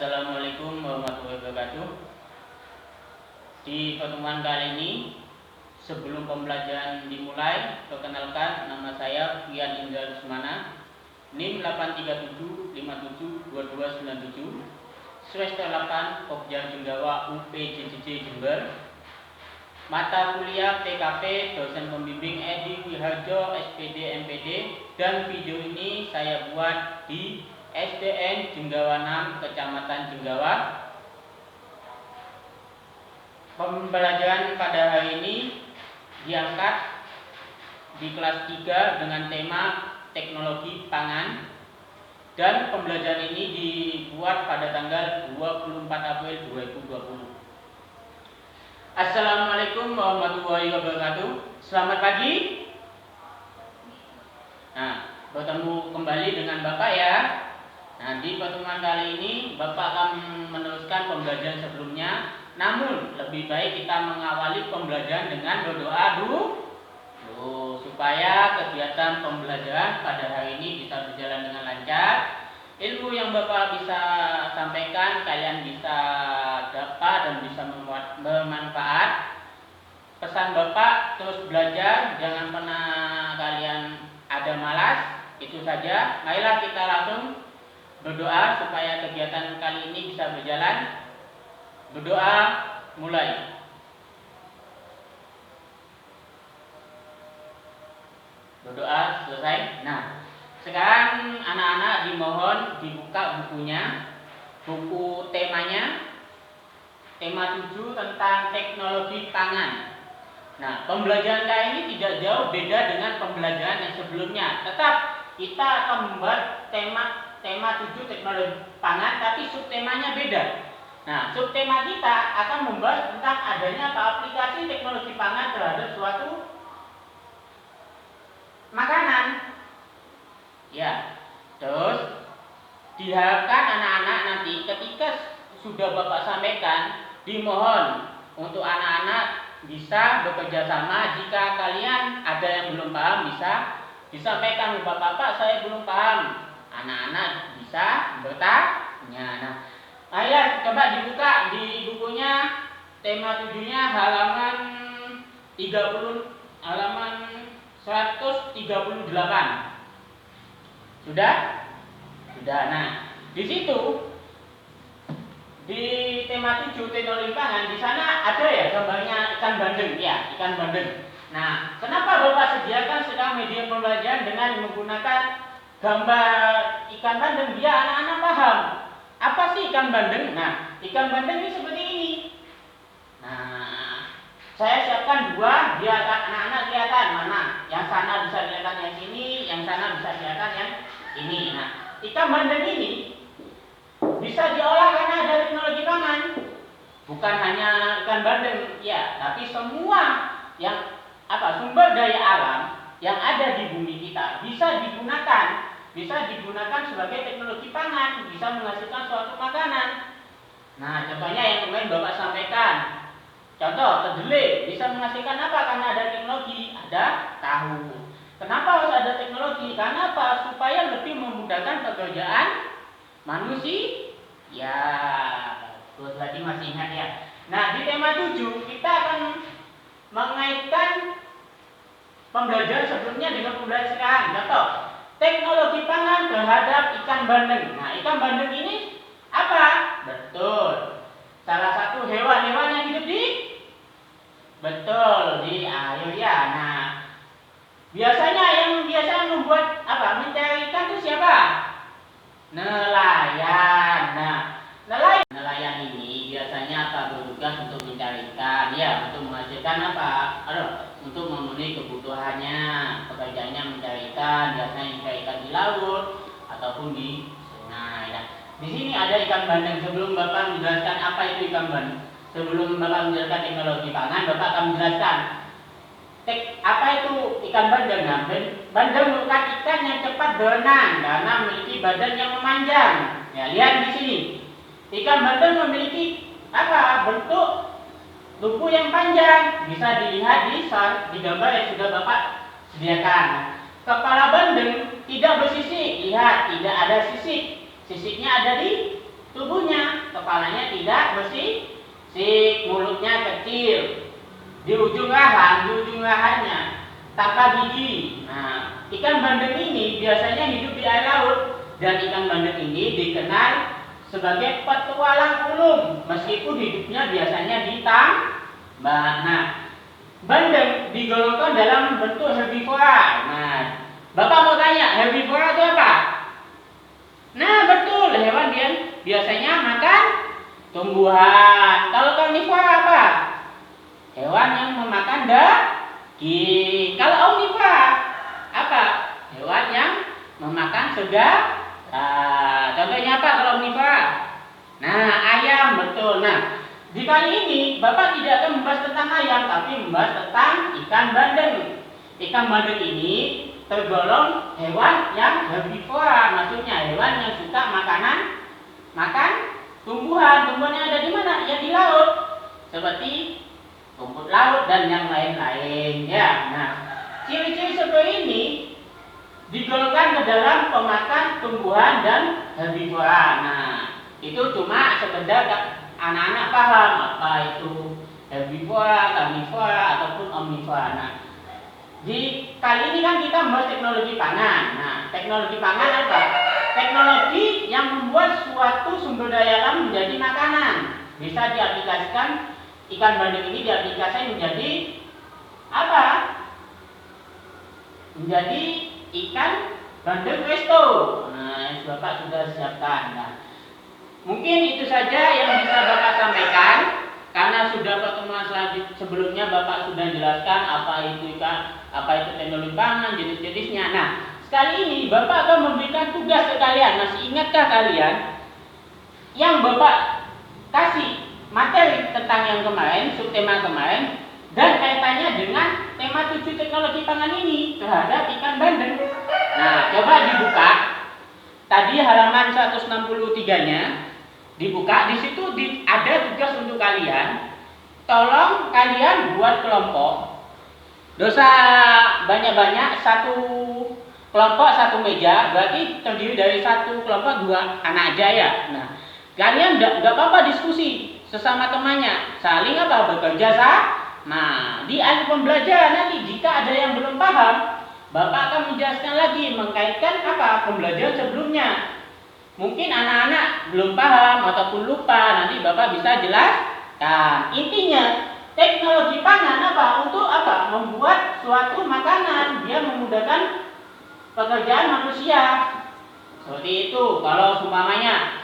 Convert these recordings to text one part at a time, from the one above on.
Assalamualaikum warahmatullahi wabarakatuh. Di pertemuan kali ini, sebelum pembelajaran dimulai, perkenalkan nama saya Fian Indra Rusmana, NIM 837572297, semester 8 Pokja Jenggawa UPJJJ Jember. Mata kuliah TKP dosen pembimbing Edi Wiharjo SPD MPD, dan video ini saya buat di SDN Jenggawa 6 Kecamatan Jenggawa. Pembelajaran pada hari ini diangkat di kelas 3 dengan tema teknologi pangan, dan pembelajaran ini dibuat pada tanggal 24 April 2020. Assalamualaikum warahmatullahi wabarakatuh. Selamat pagi. Nah, bertemu kembali dengan Bapak ya. Nah, di pertemuan kali ini Bapak akan meneruskan pembelajaran sebelumnya. Namun lebih baik kita mengawali pembelajaran dengan berdoa dulu supaya kegiatan pembelajaran pada hari ini bisa berjalan dengan lancar. Ilmu yang Bapak bisa sampaikan kalian bisa dapat dan bisa bermanfaat. Pesan Bapak terus belajar, jangan pernah kalian ada malas. Itu saja. Marilah kita langsung berdoa supaya kegiatan kali ini bisa berjalan. Berdoa mulai. Berdoa selesai. Nah, sekarang anak-anak dimohon dibuka bukunya. Buku temanya tema 7 tentang teknologi pangan. Nah, pembelajaran kali ini tidak jauh beda dengan pembelajaran yang sebelumnya. Tetap kita akan membuat tema 7 teknologi pangan, tapi subtemanya beda. Nah, subtema kita akan membahas tentang adanya aplikasi teknologi pangan terhadap suatu makanan. Ya, terus diharapkan anak-anak nanti ketika sudah Bapak sampaikan, dimohon untuk anak-anak bisa bekerja sama. Jika kalian ada yang belum paham, bisa disampaikan ke Bapak, saya belum paham. Anak-anak bisa bertanya. Nah, ayo coba dibuka di bukunya tema 7-nya halaman 30, halaman 138. Sudah? Sudah. Nah, di situ di tema 7 teknologi pangan, di sana ada ya gambarnya ikan bandeng ya, ikan bandeng. Nah, kenapa Bapak sediakan sedang media pembelajaran dengan menggunakan gambar ikan bandeng biar anak-anak paham apa sih ikan bandeng? Nah, ikan bandeng ini seperti ini. Nah, saya siapkan dua biar anak-anak kelihatan mana. Yang sana bisa kelihatan yang sini, yang sana bisa kelihatan yang ini. Nah, ikan bandeng ini bisa diolah karena ada teknologi pangan. Bukan hanya ikan bandeng, ya, tapi semua yang sumber daya alam yang ada di bumi kita bisa digunakan sebagai teknologi pangan, bisa menghasilkan suatu makanan. Nah, contohnya yang kemarin Bapak sampaikan, contoh kedelai bisa menghasilkan apa? Karena ada teknologi, ada tahu. Kenapa harus ada teknologi? Karena apa? Supaya lebih memudahkan pekerjaan manusia. Ya, berarti masih ingat ya. Nah, di tema 7 kita akan mengaitkan pembelajaran sebelumnya dengan pembelajaran sekarang. Contoh, teknologi pangan terhadap ikan bandeng. Nah, ikan bandeng ini apa? Betul, salah satu hewan-hewan yang hidup di air ya. Nah, biasanya yang membuat mencari ikan itu siapa? Nelayan. Nah, nelayan ini biasanya bertugas untuk mencari ikan, ya, untuk menghasilkan untuk memenuhi kebutuhannya. Pekerjaannya mencari ikan, biasanya mencari ikan di laut ataupun di sungai. Nah, di sini ada ikan bandeng. Sebelum Bapak menjelaskan apa itu ikan bandeng, sebelum Bapak menjelaskan teknologi pangan, Bapak akan menjelaskan apa itu ikan bandeng. Nah, bandeng merupakan ikan yang cepat berenang karena memiliki badan yang memanjang. Ya, lihat di sini. Ikan bandeng memiliki bentuk tubuh yang panjang. Bisa dilihat di gambar yang sudah Bapak sediakan. Kepala bandeng tidak bersisik. Lihat, tidak ada sisik. Sisiknya ada di tubuhnya. si mulutnya kecil, di ujung rahangnya tanpa gigi. Nah, ikan bandeng ini biasanya hidup di air laut, dan ikan bandeng ini dikenal sebagai petualang ulung meskipun hidupnya biasanya di tambang. Nah, bandeng digolongkan dalam bentuk herbivora. Nah, Bapak mau tanya, herbivora itu apa? Nah, betul, hewan yang biasanya makan tumbuhan. Kalau karnivora apa? Hewan yang memakan daging. Kalau omnivora apa? Hewan yang memakan segala. Contohnya apa kalau omnivora? Nah, ayam, betul. Nah, di kali ini Bapak tidak akan membahas tentang ayam, tapi membahas tentang ikan bandeng. Ikan bandeng ini tergolong hewan yang herbivora, maksudnya hewan yang suka makan tumbuhan. Tumbuhan yang ada di mana? Ya di laut, seperti rumput laut dan yang lain-lain. Ya, nah, ciri-ciri seperti ini digolongkan ke dalam pemakan tumbuhan dan herbivora. Nah, itu cuma sekedar anak-anak paham apa itu herbivora, karnivora ataupun omnivora. Nah, di kali ini kan kita membahas teknologi pangan. Nah, teknologi pangan apa? Teknologi yang membuat suatu sumber daya alam menjadi makanan. Bisa diaplikasikan, ikan bandeng ini diaplikasikan menjadi apa? Menjadi ikan bandeng resto. Nah, yang Bapak sudah siapkan. Nah, mungkin itu saja yang bisa Bapak sampaikan, karena sudah pertemuan sebelumnya Bapak sudah jelaskan apa itu teknologi pangan, jenis-jenisnya. Nah, sekali ini Bapak akan memberikan tugas ke kalian. Masih ingatkah kalian yang Bapak kasih materi tentang yang kemarin, subtema kemarin, dan kaitannya dengan tema 7 teknologi pangan ini terhadap ikan bandeng. Nah, coba dibuka. Tadi halaman 163-nya dibuka. Di situ ada tugas untuk kalian. Tolong kalian buat kelompok. Dosa banyak-banyak, satu kelompok satu meja, berarti terdiri dari satu kelompok 2 anak aja ya. Nah, kalian nggak apa-apa diskusi sesama temannya, saling bekerja sama. Nah, di akhir pembelajaran nanti jika ada yang belum paham, Bapak akan menjelaskan lagi mengkaitkan pembelajaran sebelumnya. Mungkin anak-anak belum paham ataupun lupa, nanti Bapak bisa jelaskan. Intinya teknologi pangan untuk membuat suatu makanan, dia memudahkan pekerjaan manusia. Seperti itu. Kalau umpamanya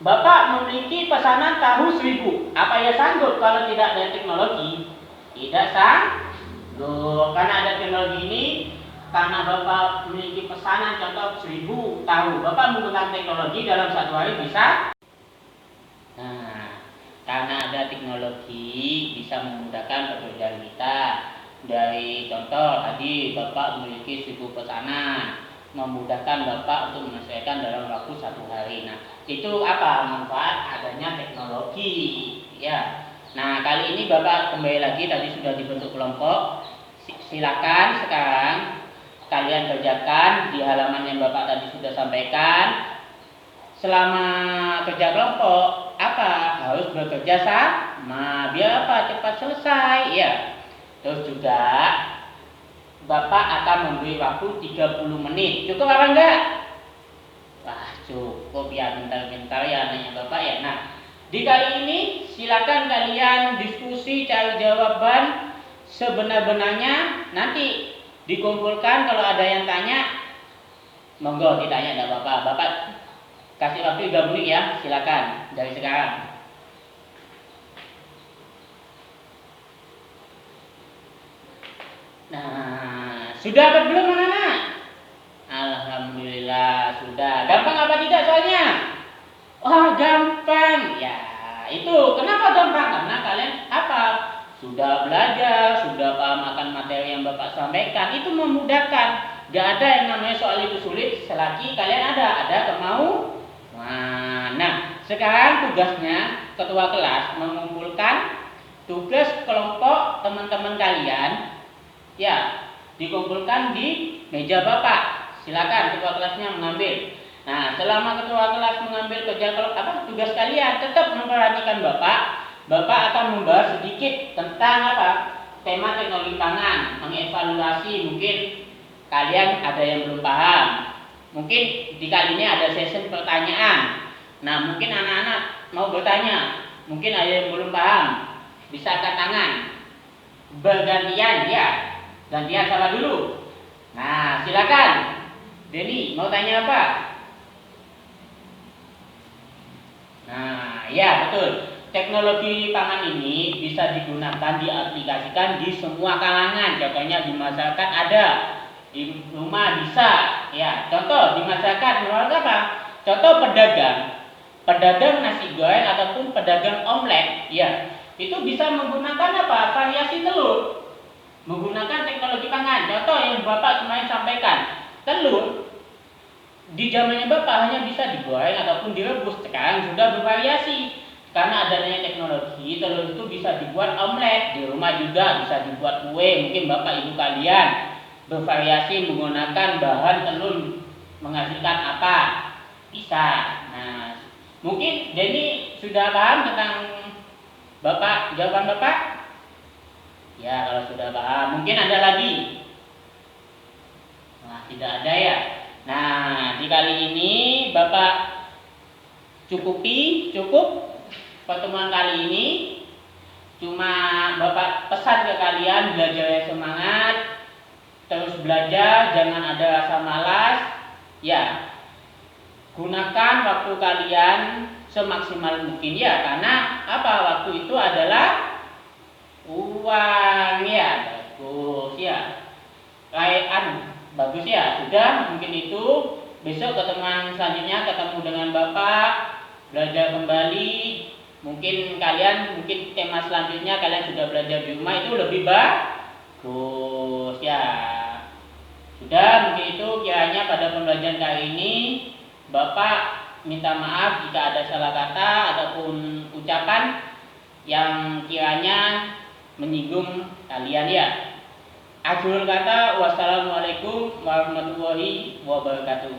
Bapak memiliki pesanan tahu 1000, apa ya sanggup kalau tidak ada teknologi? Tidak sanggup. Karena ada teknologi ini, karena Bapak memiliki pesanan contoh 1000 tahu, Bapak menggunakan teknologi dalam 1 hari bisa. Nah, karena ada teknologi bisa memudahkan pekerjaan kita. Dari contoh tadi Bapak memiliki 1000 pesanan, memudahkan Bapak untuk menyelesaikan dalam waktu 1 hari. Nah, itu manfaat adanya teknologi ya. Nah, kali ini Bapak kembali lagi, tadi sudah dibentuk kelompok. Silakan sekarang kalian kerjakan di halaman yang Bapak tadi sudah sampaikan. Selama kerja kelompok harus bekerja sama biar cepat selesai ya. Terus juga Bapak akan memberi waktu 30 menit. Cukup apa enggak? Wah, cukup ya, bentar-bentar ya nanya Bapak ya. Nah, di kali ini silakan kalian diskusi, cari jawaban sebenar-benarnya. Nanti dikumpulkan, kalau ada yang tanya, monggo ditanya, enggak apa-apa. Bapak kasih waktu 3 menit ya, silakan dari sekarang. Nah, sudah apa belum anak-anak? Alhamdulillah sudah. Gampang apa tidak soalnya? Wah, gampang. Ya, itu kenapa gampang? Karena kalian sudah belajar, sudah paham akan materi yang Bapak sampaikan. Itu memudahkan. Gak ada yang namanya soal itu sulit selagi kalian ada kemauan. Nah, sekarang tugasnya ketua kelas mengumpulkan tugas kelompok teman-teman kalian. Ya, dikumpulkan di meja Bapak. Silakan ketua kelasnya mengambil. Nah, selama ketua kelas mengambil tugas kalian, tetap memperhatikan Bapak. Bapak akan membahas sedikit tentang apa? Tema teknologi pangan, mengevaluasi mungkin kalian ada yang belum paham. Mungkin di kali ini ada sesi pertanyaan. Nah, mungkin anak-anak mau bertanya, mungkin ada yang belum paham, bisa angkat tangan. Bergantian ya, gantian siapa dulu? Nah, silakan. Denny, mau tanya apa? Nah, ya betul. Teknologi pangan ini bisa digunakan, diaplikasikan di semua kalangan. Contohnya di masyarakat ada, di rumah bisa. Ya, contoh di masyarakat menurut apa? Contoh pedagang nasi goreng ataupun pedagang omelet, ya itu bisa menggunakan apa? Variasi telur, menggunakan teknologi pangan. Contoh yang Bapak kemarin sampaikan, telur di zamannya Bapak hanya bisa digoreng ataupun direbus. Sekarang sudah bervariasi. Karena adanya teknologi, telur itu bisa dibuat omelet, di rumah juga bisa dibuat kue. Mungkin Bapak Ibu kalian bervariasi menggunakan bahan telur menghasilkan apa? Bisa. Nah, mungkin Denny sudah paham tentang Bapak, jawaban Bapak? Ya, kalau sudah paham, mungkin ada lagi. Nah, tidak ada ya. Nah, di kali ini Bapak cukup pertemuan kali ini. Cuma Bapak pesan ke kalian, belajar semangat, terus belajar, jangan ada rasa malas. Ya, gunakan waktu kalian semaksimal mungkin ya, karena apa? Waktu itu adalah uang ya. Bagus ya. Bagus ya. Sudah, mungkin itu. Besok ketemuan selanjutnya ketemu dengan Bapak, belajar kembali. Mungkin tema selanjutnya kalian sudah belajar di rumah, itu lebih bagus ya. Sudah, mungkin itu kiranya pada pembelajaran kali ini. Bapak minta maaf jika ada salah kata ataupun ucapan yang kiranya menyinggung kalian ya. Akhirul kata, wassalamualaikum warahmatullahi wabarakatuh.